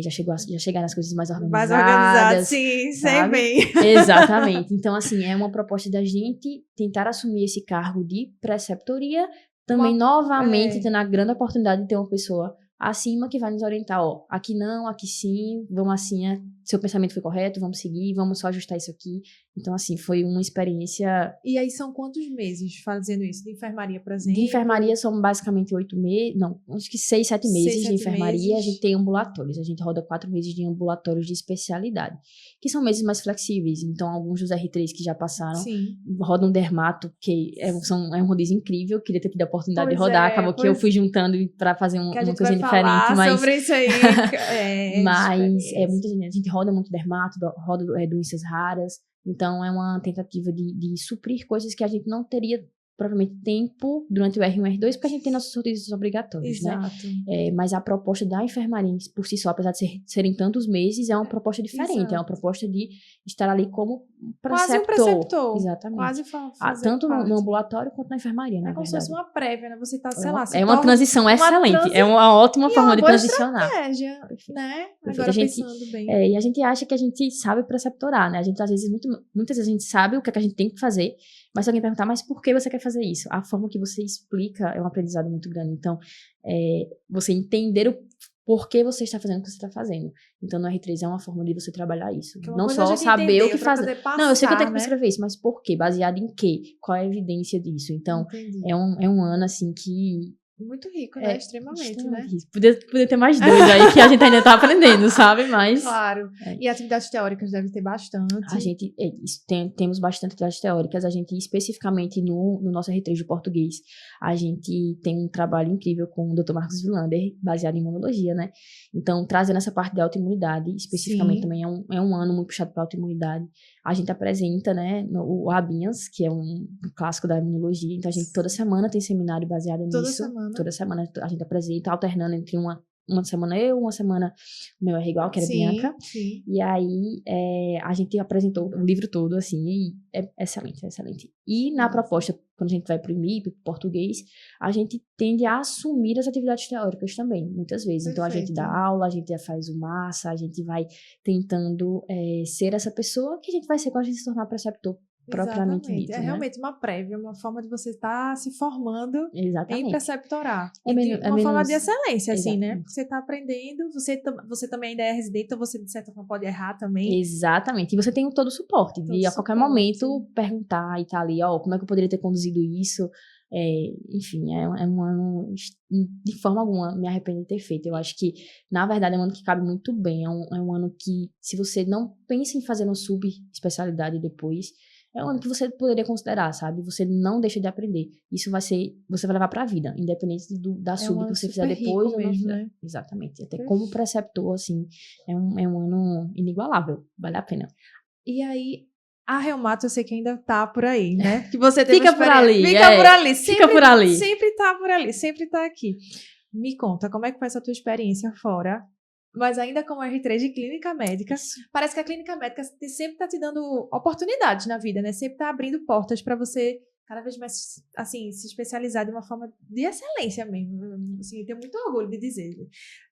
já chegar nas coisas mais organizadas. Mais organizadas, sim, sei bem. Exatamente. Então, assim, é uma proposta da gente tentar assumir esse cargo de preceptoria, também novamente tendo a grande oportunidade de ter uma pessoa acima que vai nos orientar, aqui não, aqui sim, vamos assim, seu pensamento foi correto, vamos seguir, vamos só ajustar isso aqui. Então, assim, foi uma experiência... E aí são quantos meses fazendo isso? De enfermaria, por exemplo? De enfermaria são basicamente 8 meses, não, acho que 6, 7 meses de enfermaria. A gente tem ambulatórios, a gente roda 4 meses de ambulatórios de especialidade, que são meses mais flexíveis. Então, alguns dos R3 que já passaram, rodam dermato, que é um rodízio incrível, queria ter tido a oportunidade de rodar, acabou que eu fui juntando para fazer uma coisinha diferente. Mas sobre isso aí. Mas muita gente, a gente roda muito dermato, roda doenças raras. Então, é uma tentativa de suprir coisas que a gente não teria, provavelmente, tempo durante o R1 e R2, porque a gente tem nossos serviços obrigatórios, né? Mas a proposta da enfermaria, por si só, apesar de serem tantos meses, é uma proposta diferente. É uma proposta de estar ali como preceptor. Quase um preceptor. Exatamente. Tanto no ambulatório quanto na enfermaria, na verdade. É como se fosse uma prévia, né? Você tá, sei lá... É uma transição excelente. É uma ótima forma de transicionar. Estratégia, né? Agora pensando bem. E a gente acha que a gente sabe preceptorar, né? A gente, às vezes, muitas vezes a gente sabe o que é que a gente tem que fazer, mas se alguém perguntar, mas por que você quer fazer isso? A forma que você explica é um aprendizado muito grande. Então, você entender o porquê você está fazendo o que você está fazendo. Então, no R3 é uma forma de você trabalhar isso. Não só saber o que fazer. Não, eu sei que eu tenho que prescrever isso, mas por quê? Baseado em quê? Qual é a evidência disso? Então, é um ano, assim, que... Muito rico, né? Extremamente, né? Podia ter mais dois aí que a gente ainda tá aprendendo, sabe? Mas... Claro. E atividades teóricas devem ter bastante. A gente... temos bastante atividades teóricas. A gente, especificamente no nosso R3 de português, a gente tem um trabalho incrível com o Dr. Marcos Vilander, baseado em imunologia, né? Então, trazendo essa parte da autoimunidade, especificamente também é um ano muito puxado para autoimunidade. A gente apresenta, né, o ABIANS, que é um clássico da imunologia. Então, a gente toda semana tem seminário baseado nisso. Toda semana a gente apresenta, alternando entre uma semana uma semana o meu é igual, que era Bianca. Sim. E aí a gente apresentou o livro todo, assim, e é excelente. E na proposta, quando a gente vai para o IMIP, pro português, a gente tende a assumir as atividades teóricas também, muitas vezes. Perfeito. Então, a gente dá aula, a gente já faz o massa, a gente vai tentando ser essa pessoa que a gente vai ser quando a gente se tornar preceptor. Propriamente dito, é realmente uma prévia, uma forma de você estar se formando em preceptorar. Uma forma de excelência, assim, né? Porque você está aprendendo, você também ainda é residente, então você, de certa forma, pode errar também. Exatamente. E você tem todo o suporte de, a qualquer momento, perguntar e tá ali, como é que eu poderia ter conduzido isso? Enfim, é um ano, de forma alguma, me arrependo de ter feito. Eu acho que, na verdade, é um ano que cabe muito bem. É um ano que, se você não pensa em fazer uma subespecialidade depois, é um ano que você poderia considerar, sabe? Você não deixa de aprender. Isso você vai levar pra vida, independente da sub que você fizer depois ou não fizer. Né? Exatamente. Até como preceptor, assim, é um ano inigualável. Vale a pena. E aí, a Reumato eu sei que ainda tá por aí, né? Que você Fica por ali. Fica por ali. Sempre tá por ali, sempre tá aqui. Me conta, como é que foi essa tua experiência fora? Mas ainda como R3 de clínica médica, parece que a clínica médica sempre está te dando oportunidades na vida, né? Sempre está abrindo portas para você cada vez mais, assim, se especializar de uma forma de excelência mesmo. Assim, eu tenho muito orgulho de dizer.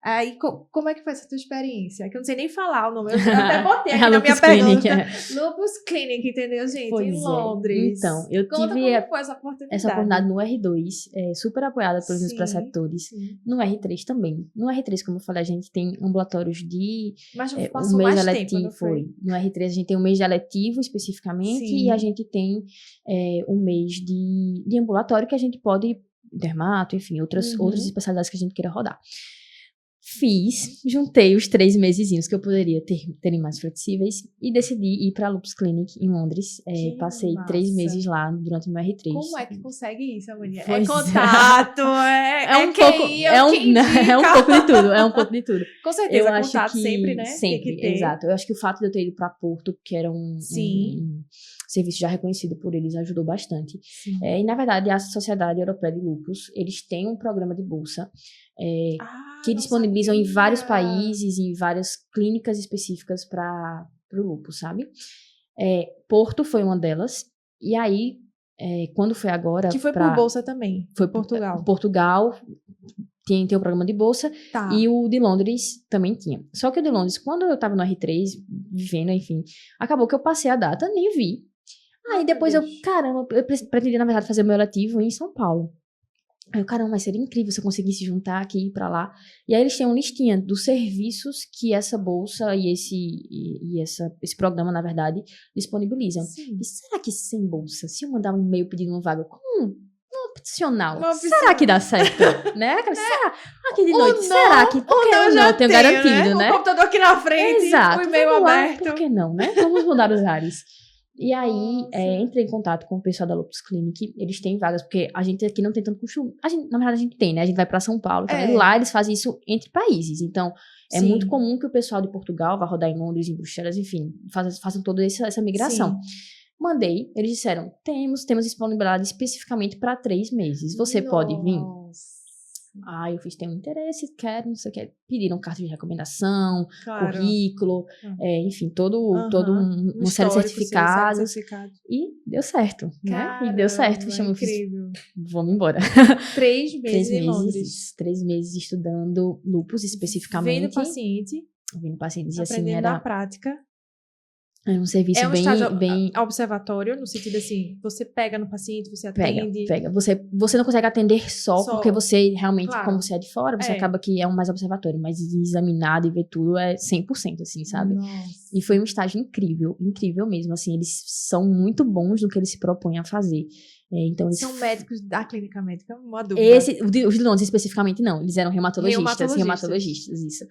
Aí, como é que foi essa tua experiência? Que eu não sei nem falar o nome. Eu até botei aqui na minha pergunta. Lupus Clinic, entendeu, gente? Pois em Londres. Então, eu Conta tive como foi essa oportunidade. essa oportunidade no R2, super apoiada pelos meus preceptores. Sim. No R3 também. No R3, como eu falei, a gente tem ambulatórios de... Mas um mês mais eletivo, tempo, não foi? No R3 a gente tem um mês de eletivo, especificamente, e a gente tem um mês de ambulatório que a gente pode, dermato, enfim, outras especialidades que a gente queira rodar. Juntei os 3 mesezinhos que eu poderia terem mais flexíveis e decidi ir para a Lupus Clinic em Londres. Passei massa. 3 meses lá durante o meu R3. Como é que consegue isso, Amonia? É contato, é um pouco, é um pouco de tudo, é um pouco de tudo. Com certeza, eu contato acho que sempre, né? Sempre, exato. Eu acho que o fato de eu ter ido para Porto, que era um serviço já reconhecido por eles, ajudou bastante. E, na verdade, a Sociedade Europeia de Lupus, eles têm um programa de bolsa que disponibilizam em vários países, em várias clínicas específicas para o lupus, sabe? Porto foi uma delas. E aí, quando foi agora... Que foi por bolsa também. Foi Portugal. Portugal tem o programa de bolsa. Tá. E o de Londres também tinha. Só que o de Londres, quando eu tava no R3, vivendo, enfim, acabou que eu passei a data, nem vi. Aí depois eu pretendia, na verdade, fazer o meu eletivo em São Paulo. Aí eu, caramba, mas seria incrível se eu conseguisse juntar aqui e ir pra lá. E aí eles têm uma listinha dos serviços que essa bolsa e esse programa, na verdade, disponibilizam. Sim. E será que sem bolsa, se eu mandar um e-mail pedindo uma vaga como um opcional, será que dá certo? Né? Será? Aqui de noite, será que? Por que eu não tenho garantido, né? O computador aqui na frente, exato, o e-mail aberto. Por que não, né? Vamos mudar os ares. E aí, entrei em contato com o pessoal da Lupus Clinic. Eles têm vagas, porque a gente aqui não tem tanto costume. Na verdade, a gente tem, né? A gente vai pra São Paulo. Então, lá eles fazem isso entre países. Então, é muito comum que o pessoal de Portugal vá rodar em Londres, em Bruxelas, enfim, façam toda essa migração. Sim. Mandei, eles disseram, temos disponibilidade especificamente para 3 meses. Você pode vir? Eu fiz, tenho interesse, quero, não sei o que. Pediram carta de recomendação, currículo, enfim, uma série de certificados. E deu certo, né? E deu certo. Incrível. Vamos embora. 3 meses em Londres. 3 meses estudando lupus especificamente. Vendo paciente. E assim, aprendendo na prática. É um serviço bem observatório, no sentido assim, você pega no paciente, você atende. Pega. Você não consegue atender só porque você realmente, como você é de fora, você acaba que é um mais observatório, mas examinado e ver tudo é 100%, assim, sabe? Nossa. E foi um estágio incrível mesmo, assim, eles são muito bons no que eles se propõem a fazer. Então, eles são médicos da clínica médica, uma dúvida. Os de Londres especificamente não, eles eram reumatologistas, isso.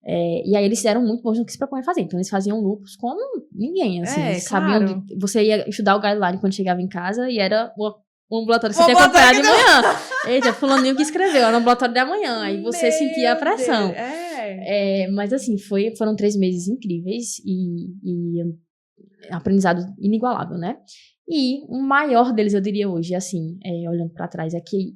E aí eles eram muito bons no que se propõem a fazer. Então eles faziam lupus como ninguém, assim. Sabiam você ia estudar o guideline quando chegava em casa e era o ambulatório que você tinha comprado de manhã. Eita, fulaninho que escreveu, era no ambulatório da manhã. Aí você sentia a pressão. Mas assim, foram 3 meses incríveis e aprendizado inigualável, né? E o maior deles, eu diria hoje, assim, olhando pra trás, é que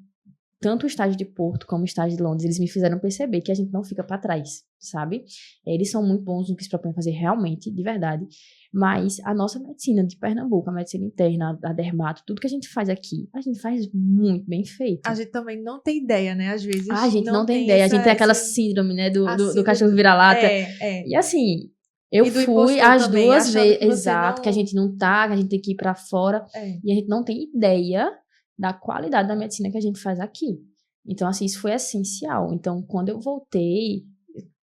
tanto o estágio de Porto como o estágio de Londres, eles me fizeram perceber que a gente não fica pra trás, sabe? Eles são muito bons no que se propõem a fazer realmente, de verdade. Mas a nossa medicina de Pernambuco, a medicina interna, a dermato, tudo que a gente faz aqui, a gente faz muito bem feito. A gente também não tem ideia, né? Às vezes. A gente não tem ideia. A gente tem aquela síndrome, né? Do cachorro vira-lata. E assim, eu fui as 2 vezes. Exato, que a gente não tá, que a gente tem que ir pra fora. E a gente não tem ideia da qualidade da medicina que a gente faz aqui. Então, assim, isso foi essencial. Então, quando eu voltei,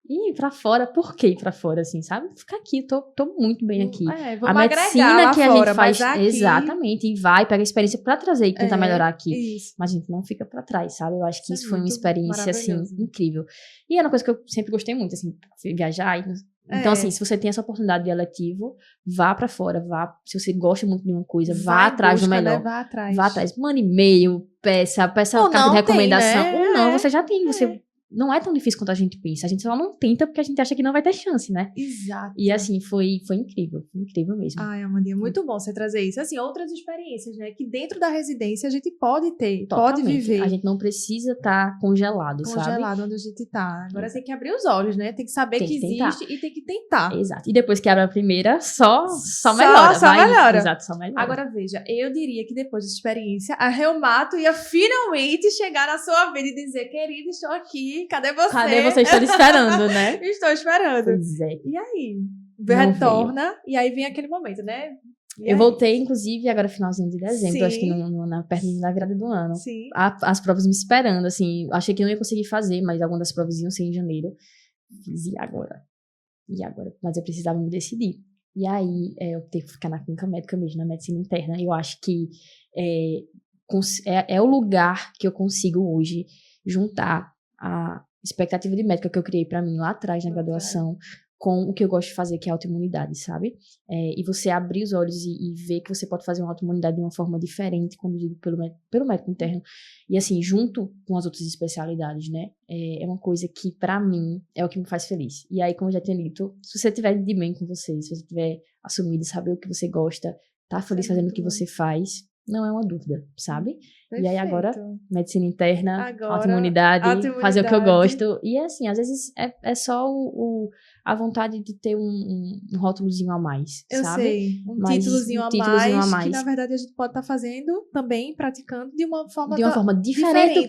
ir pra fora, por que ir pra fora, assim, sabe? Ficar aqui, tô muito bem aqui. A medicina que a gente faz, aqui... exatamente, e pega a experiência pra trazer e tentar melhorar aqui. Isso. Mas a gente não fica pra trás, sabe? Eu acho que isso foi uma experiência, assim, incrível. E é uma coisa que eu sempre gostei muito, assim, viajar. Então, assim, se você tem essa oportunidade de eletivo, vá pra fora, se você gosta muito de uma coisa, vá atrás do melhor. Né? Vá atrás. Manda e-mail, peça carta de recomendação. Tem, né? Ou não, você já tem, você não é tão difícil quanto a gente pensa. A gente só não tenta porque a gente acha que não vai ter chance, né? Exato. E assim, foi incrível mesmo. Ai, Amandinha, muito bom você trazer isso. Assim, outras experiências, né? Que dentro da residência a gente pode ter, Totalmente. pode viver. A gente não precisa estar congelado, sabe? Congelado onde a gente tá. Agora tem que abrir os olhos, né? Tem que saber Tem que que tentar. existe e tem que tentar. Exato. E depois que abre a primeira, só melhora. Só melhora. Exato, só melhora. Agora veja, eu diria que depois dessa experiência, a Reumato ia finalmente chegar na sua vida e dizer, querida, estou aqui, cadê você? Cadê você? Estou esperando, né? Estou esperando. Pois é. E aí? Não Retorna, e aí vem aquele momento, né? Eu voltei, inclusive, agora finalzinho de dezembro, Sim. acho que perto da virada do ano. Sim. As provas me esperando, assim, achei que não ia conseguir fazer, mas algumas das provas iam ser em janeiro. Fiz, e agora? Mas eu precisava me decidir. E aí, eu optei por ficar na clínica médica mesmo, na medicina interna. Eu acho que é o lugar que eu consigo hoje juntar a expectativa de médica que eu criei pra mim lá atrás na graduação com o que eu gosto de fazer, que é a autoimunidade, sabe? E você abrir os olhos e ver que você pode fazer uma autoimunidade de uma forma diferente, conduzido pelo médico interno. E assim, junto com as outras especialidades, né? É uma coisa que, pra mim, é o que me faz feliz. E aí, como eu já tinha dito, se você tiver de bem com você, se você tiver assumido, saber o que você gosta, tá feliz fazendo o que você faz, não é uma dúvida, sabe? Perfeito. E aí agora, medicina interna, autoimunidade, fazer o que eu gosto. E assim, às vezes é só a vontade de ter um rótulozinho a mais, eu sabe? sei, um títulozinho a mais, que na verdade a gente pode estar fazendo também, praticando de uma forma diferente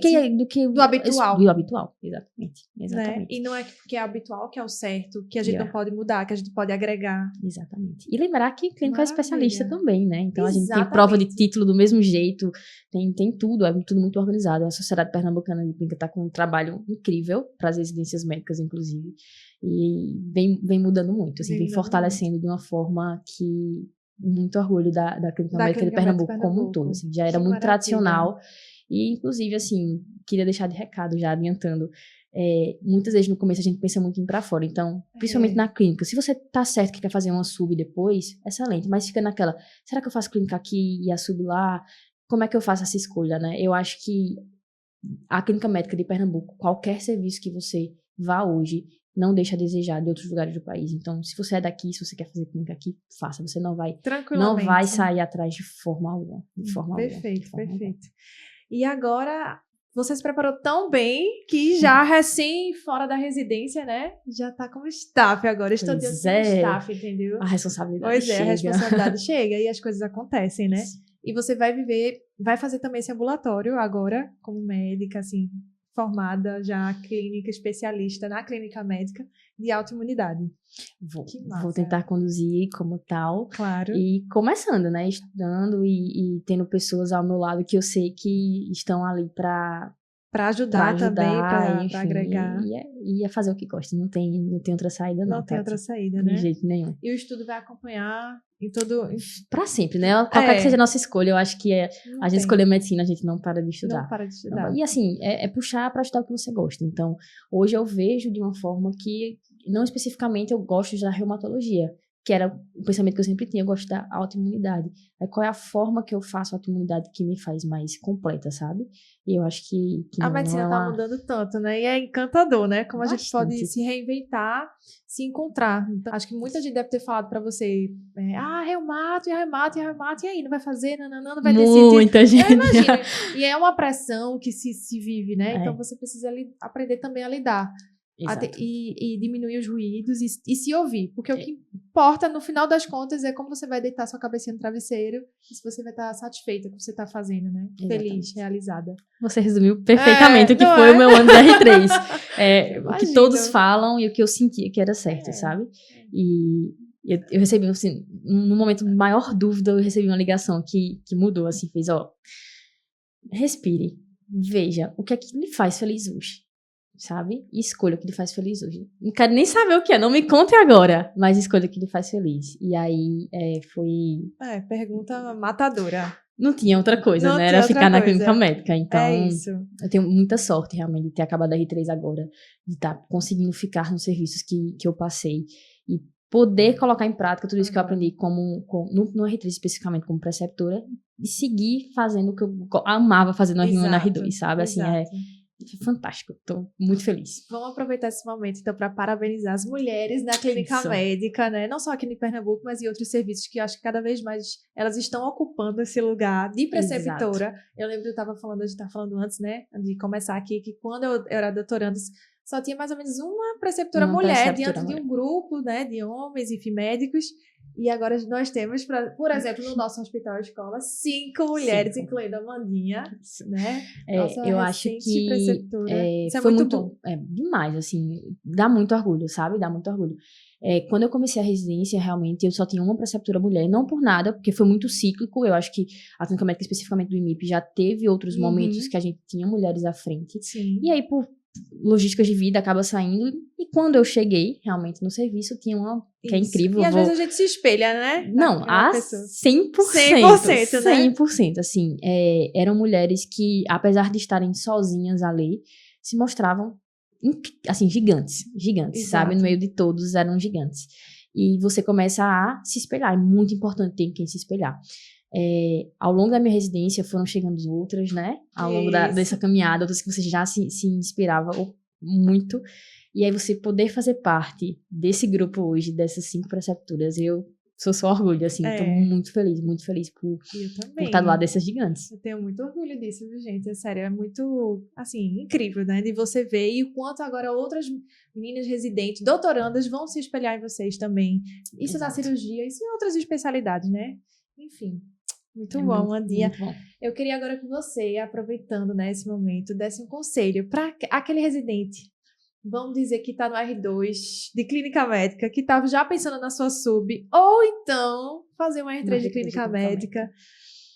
do habitual. Do habitual, exatamente. Né? E não é porque é habitual que é o certo, que a gente não pode mudar, que a gente pode agregar. Exatamente. E lembrar que clínica é especialista também, né? Então Exatamente. A gente tem prova de título do mesmo jeito, tem tudo, é tudo muito organizado. A Sociedade Pernambucana de Clínica está com um trabalho incrível para as residências médicas, inclusive, e vem mudando muito, assim, vem fortalecendo de uma forma que muito orgulho da Clínica Médica de Pernambuco como um todo, assim, já era muito tradicional e, inclusive, assim, queria deixar de recado já adiantando, muitas vezes no começo a gente pensa muito em ir pra fora, então, principalmente na clínica, se você tá certo que quer fazer uma sub depois, excelente, mas fica naquela, será que eu faço clínica aqui e a sub lá? Como é que eu faço essa escolha, né? Eu acho que a Clínica Médica de Pernambuco, qualquer serviço que você vá hoje, não deixa a desejar de outros lugares do país. Então, se você é daqui, se você quer fazer clínica aqui, faça. Você não vai sair atrás de forma alguma. Perfeito. E agora, você se preparou tão bem que já recém fora da residência, né? Já tá como staff agora. Estou diante do staff, entendeu? A responsabilidade chega. A responsabilidade chega e as coisas acontecem, né? E você vai fazer também esse ambulatório agora, como médica, assim, formada já, clínica especialista na clínica médica de autoimunidade. Vou tentar conduzir como tal. Claro. E começando, né? Estudando e tendo pessoas ao meu lado que eu sei que estão ali para ajudar também, para agregar. E é fazer o que gosta. Não tem outra saída, não. Não tem outra saída, né? De jeito nenhum. E o estudo vai acompanhar em todo... Pra sempre, né? Qualquer que seja a nossa escolha, eu acho que a gente escolher medicina, a gente não para de estudar. Não para de estudar. E assim, é puxar pra estudar o que você gosta. Então, hoje eu vejo de uma forma que, não especificamente, eu gosto da reumatologia, que era o pensamento que eu sempre tinha, eu gosto da autoimunidade. Aí qual é a forma que eu faço a autoimunidade que me faz mais completa, sabe? E eu acho que a medicina tá mudando tanto, né? E é encantador, né? Como Bastante. A gente pode se reinventar, se encontrar. Então, acho que muita gente deve ter falado pra você, reumato, e aí, não vai fazer, não vai decidir. Muita gente. Eu imagino. E é uma pressão que se vive, né? Então você precisa aprender também a lidar. E diminuir os ruídos e se ouvir. Porque o que importa, no final das contas, é como você vai deitar sua cabecinha no travesseiro e se você vai estar satisfeita com o que você está fazendo, né? Exatamente. Feliz, realizada. Você resumiu perfeitamente o que foi o meu ano de R3. O que todos falam e o que eu sentia que era certo, sabe? E eu recebi, assim, no momento de maior dúvida, eu recebi uma ligação que mudou, assim, fez, respire, veja o que é que lhe faz feliz hoje. Sabe? E escolha o que lhe faz feliz hoje. Não quero nem saber o que é, não me conte agora, mas escolha o que lhe faz feliz. E aí foi... pergunta matadora. Não tinha outra coisa, né? Era ficar na clínica médica. Então, isso. Eu tenho muita sorte, realmente, de ter acabado a R3 agora, de estar conseguindo ficar nos serviços que eu passei e poder colocar em prática tudo isso que eu aprendi no R3 especificamente como preceptora e seguir fazendo o que eu amava fazer no R1 e no R2, sabe? Assim, Foi fantástico, tô muito feliz. Vamos aproveitar esse momento, então, para parabenizar as mulheres na clínica médica, né? Não só aqui em Pernambuco, mas em outros serviços que eu acho que cada vez mais elas estão ocupando esse lugar de preceptora. Exato. Eu lembro que eu estava falando, a gente estava falando antes, né, de começar aqui, que quando eu era doutoranda, só tinha mais ou menos uma preceptora mulher diante de um grupo, né, de homens, enfim, médicos. E agora nós temos, por exemplo, no nosso hospital escola, 5 mulheres, incluindo a Amandinha, né? Nossa, eu acho que preceptora. Isso foi muito bom. Demais, assim, dá muito orgulho, sabe? Dá muito orgulho. Quando eu comecei a residência, realmente, eu só tinha uma preceptora mulher, não por nada, porque foi muito cíclico. Eu acho que a clínica médica, especificamente do IMIP, já teve outros momentos que a gente tinha mulheres à frente. Sim. E aí, por logísticas de vida, acaba saindo. E quando eu cheguei, realmente, no serviço, tinha uma que é incrível. E às vezes a gente se espelha, né? Não, a 100%. 100%, né? 100%, assim. Eram mulheres que, apesar de estarem sozinhas ali, se mostravam, assim, gigantes. Gigantes, Exato. Sabe? No meio de todos, eram gigantes. E você começa a se espelhar. É muito importante ter quem se espelhar. Ao longo da minha residência foram chegando outras, né? Ao longo dessa caminhada, outras que você já se inspirava muito. E aí você poder fazer parte desse grupo hoje, dessas 5 preceptoras, eu sou só orgulho, assim. Tô muito feliz por estar do lado dessas gigantes. Eu tenho muito orgulho disso, viu, gente? É sério, é muito, assim, incrível, né? De você ver e o quanto agora outras meninas residentes, doutorandas, vão se espelhar em vocês também. Isso na cirurgia, isso em outras especialidades, né? Enfim. Muito bom, Amandinha. Muito bom. Eu queria agora que você, aproveitando, né, esse momento, desse um conselho para aquele residente, vamos dizer que está no R2 de clínica médica, que estava já pensando na sua sub, ou então fazer um R3 de clínica médica.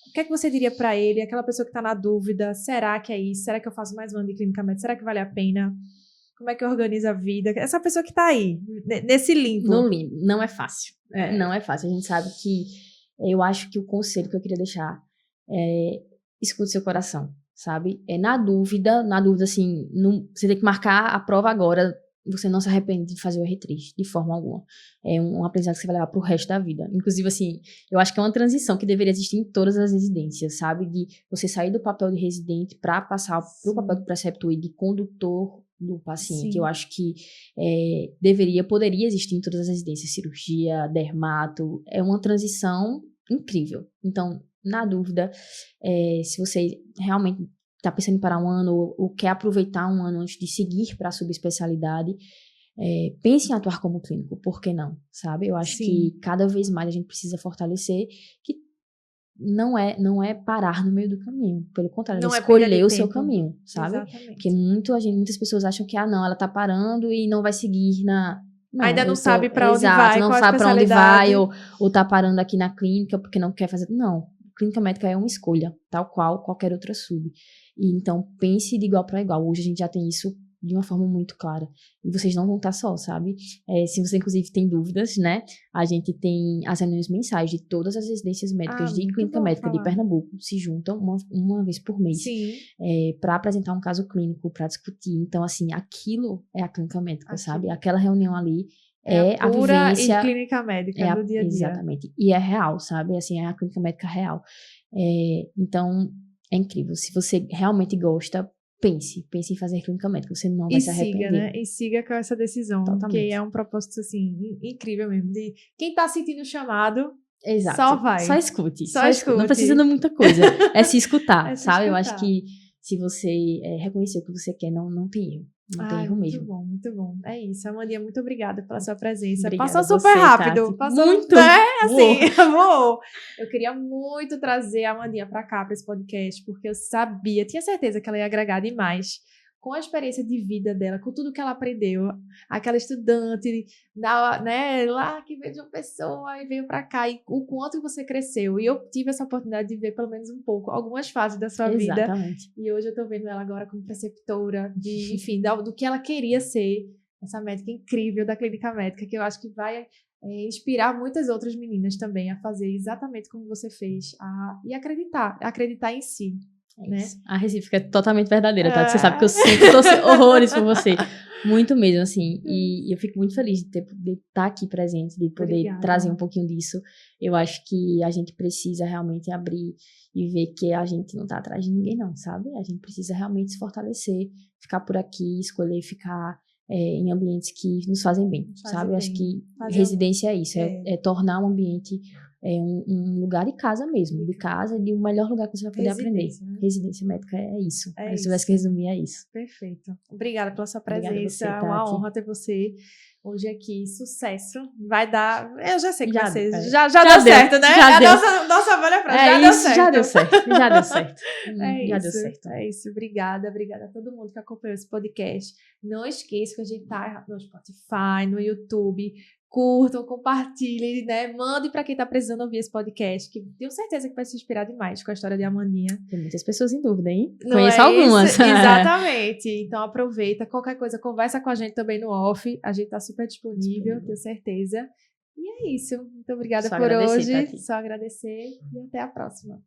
O que é que você diria para ele, aquela pessoa que está na dúvida, será que é isso? Será que eu faço mais um ano de clínica médica? Será que vale a pena? Como é que eu organizo a vida? Essa pessoa que está aí, nesse limbo. No limbo. Não é fácil. Não é fácil. A gente sabe que eu acho que o conselho que eu queria deixar é escute seu coração, sabe? Na dúvida, assim, você tem que marcar a prova agora, você não se arrepende de fazer o R3, de forma alguma. É um aprendizado que você vai levar pro resto da vida. Inclusive, assim, eu acho que é uma transição que deveria existir em todas as residências, sabe? De você sair do papel de residente para passar pro papel de preceptor e de condutor do paciente. Sim. Eu acho que poderia existir em todas as residências, cirurgia, dermato, é uma transição incrível. Então, na dúvida, se você realmente está pensando em parar um ano ou quer aproveitar um ano antes de seguir para a subespecialidade, pense em atuar como clínico, por que não, sabe? Eu acho que cada vez mais a gente precisa fortalecer que não é parar no meio do caminho. Pelo contrário, não é escolher o seu caminho, sabe? Exatamente. Porque muitas pessoas acham que, não, ela tá parando e não vai seguir na... Não, ainda não sabe para onde vai, não sabe para onde vai, ou tá parando aqui na clínica porque não quer fazer... Não, clínica médica é uma escolha, tal qual qualquer outra sub. E então, pense de igual para igual. Hoje a gente já tem isso de uma forma muito clara. E vocês não vão estar só, sabe? Se você, inclusive, tem dúvidas, né? A gente tem as reuniões mensais de todas as residências médicas de clínica médica de Pernambuco. Se juntam uma vez por mês. Para apresentar um caso clínico, para discutir. Então, assim, aquilo é a clínica médica, sabe? Aquela reunião ali é a pura vivência... e clínica médica do dia a dia. Exatamente. E é real, sabe? Assim, é a clínica médica real. Então, é incrível. Se você realmente gosta... Pense em fazer clínica médica, você não vai se arrepender. Siga, né? E siga com essa decisão, porque é um propósito, assim, incrível mesmo. De quem tá sentindo o chamado, exato, só vai. Só escute. Não precisa de muita coisa. É se escutar, sabe? Eu acho que se você reconhecer o que você quer, não tem erro. Não tem erro mesmo. Muito bom, muito bom. É isso, Amandinha, muito obrigada pela sua presença. Obrigada passou super rápido. Passou muito. Assim, amor. Eu queria muito trazer a Amandinha pra cá, pra esse podcast, porque eu tinha certeza que ela ia agregar demais com a experiência de vida dela, com tudo que ela aprendeu. Aquela estudante, né, lá que veio de uma pessoa e veio pra cá, e o quanto você cresceu. E eu tive essa oportunidade de ver pelo menos um pouco, algumas fases da sua vida. Exatamente. E hoje eu tô vendo ela agora como preceptora, enfim, do que ela queria ser, essa médica incrível da clínica médica, que eu acho que vai inspirar muitas outras meninas também a fazer exatamente como você fez, e acreditar em si. né? Isso. A recíproca é totalmente verdadeira, tá? Você sabe que eu sempre torço horrores por você. Muito mesmo, assim. E eu fico muito feliz de estar aqui presente, de poder trazer um pouquinho disso. Eu acho que a gente precisa realmente abrir e ver que a gente não tá atrás de ninguém, não, sabe? A gente precisa realmente se fortalecer, ficar por aqui, escolher ficar em ambientes que nos fazem bem, sabe? Eu acho que residência é isso, é tornar um ambiente um lugar de casa mesmo, de casa, de um melhor lugar que você vai poder aprender. Né? Residência médica é isso. Se tivesse que resumir, é isso. Perfeito. Obrigada pela sua presença. É uma honra ter você hoje aqui. Sucesso. Vai dar. Eu já sei que vai ser. Já deu certo, né? Já deu. Nossa velha frase. Já deu certo. Já deu certo. Já deu certo. Deu certo. É isso. Obrigada a todo mundo que acompanhou esse podcast. Não esqueça que a gente tá no Spotify, no YouTube. Curtam, compartilhem, né? Mande para quem está precisando ouvir esse podcast, que tenho certeza que vai se inspirar demais com a história de Amandinha. Tem muitas pessoas em dúvida, hein? Conheço algumas. Exatamente. Então aproveita, qualquer coisa, conversa com a gente também no off. A gente está super disponível, tenho certeza. E é isso. Muito obrigada por hoje. Só agradecer e até a próxima.